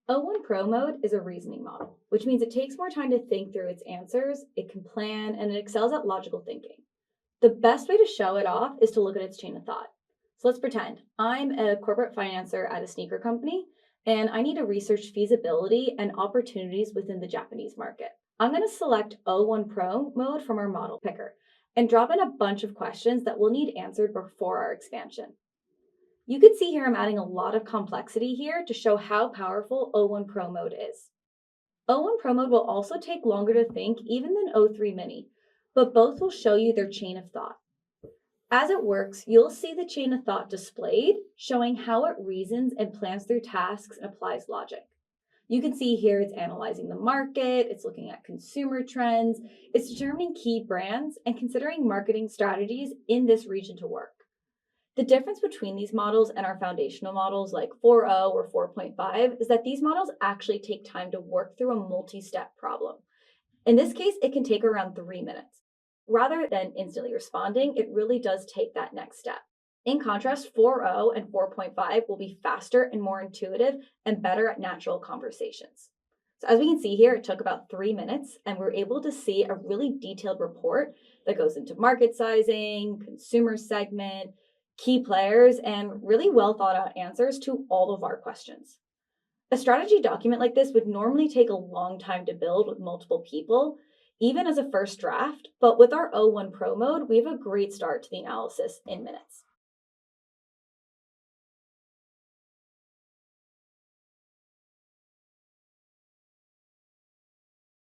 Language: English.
O1 Pro mode is a reasoning model, which means it takes more time to think through its answers, it can plan, and it excels at logical thinking. The best way to show it off is to look at its chain of thought. So let's pretend I'm a corporate financer at a sneaker company and I need to research feasibility and opportunities within the Japanese market. I'm going to select O1 Pro mode from our model picker and drop in a bunch of questions that we'll need answered before our expansion. You can see here I'm adding a lot of complexity here to show how powerful O1 Pro mode is. O1 Pro mode will also take longer to think even than O3 Mini, but both will show you their chain of thought. As it works, you'll see the chain of thought displayed, showing how it reasons and plans through tasks and applies logic. You can see here it's analyzing the market, it's looking at consumer trends, it's determining key brands, and considering marketing strategies in this region to work. The difference between these models and our foundational models like 4.0 or 4.5 is that these models actually take time to work through a multi-step problem. In this case, it can take around 3 minutes. Rather than instantly responding, it really does take that next step. In contrast, 4.0 and 4.5 will be faster and more intuitive and better at natural conversations. So as we can see here, it took about 3 minutes and we're able to see a really detailed report that goes into market sizing, consumer segment, key players, and really well thought out answers to all of our questions. A strategy document like this would normally take a long time to build with multiple people, even as a first draft, but with our O1 Pro mode, we have a great start to the analysis in minutes.